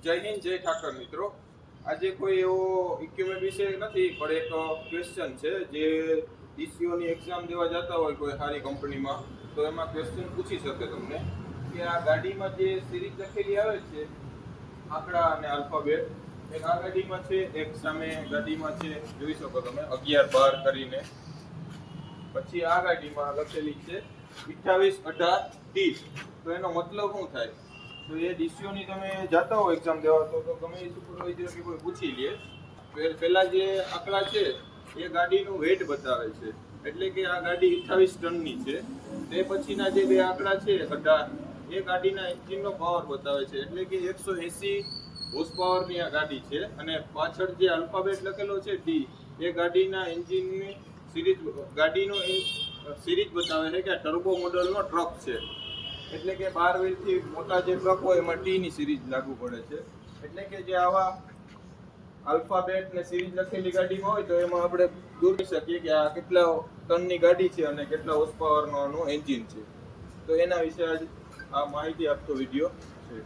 જય હિન્દ, જય ઠાકર મિત્રો. આજે કોઈ એવો ઇક્વિપમેન્ટ વિશે નથી, પણ એક ક્વેશ્ચન છે જે ડીસીઓની એક્ઝામ દેવા જતા હોય કોઈ સારી કંપનીમાં, તો એમાં ક્વેશ્ચન પૂછી શકે તમને કે આ ગાડીમાં જે સિરીઝ લખેલી આવે છે આંકડા અને આલ્ફાબેટ, એક આ ગાડીમાં છે, એક સામે ગાડીમાં છે, જોઈ શકો તમે 11-12 કરીને. પછી આ ગાડીમાં લખેલી છે 28-18-30. તો એનો મતલબ શું થાય? તો એ ડીસીઓની તમે જાતા હો એક્ઝામ દેવા તો ગમે એ સુપરવાઇઝર કે કોઈ પૂછી લે. પહેલા જે આંકડા છે એ ગાડીનું વેટ બતાવે છે, એટલે કે આ ગાડી 28 ટનની છે. તે પછીના જે બે આંકડા છે 18, એ ગાડીના એન્જિનનો પાવર બતાવે છે, એટલે કે 180 હોર્સ પાવરની આ ગાડી છે. અને પાછળ જે આલ્ફાબેટ લખેલો છે ડી, એ ગાડીના એન્જિનની સિરીઝ, ગાડીનો સિરીઝ બતાવે છે કે આ ટર્બો મોડલનો ટ્રક છે. એટલે કે 12 વ્હીલથી મોટા જે ટ્રક હોય એમાં ટી ની સિરીઝ લાગુ પડે છે. એટલે કે જે આવા આલ્ફાબેટ ને સિરીઝ લખેલી ગાડીમાં હોય તો એમાં આપણે દોરી શકીએ કે આ કેટલા ટનની ગાડી છે અને કેટલા હોર્સ પાવરનો આનું એન્જિન છે. તો એના વિશે આજ આ માહિતી આપતો વિડીયો છે.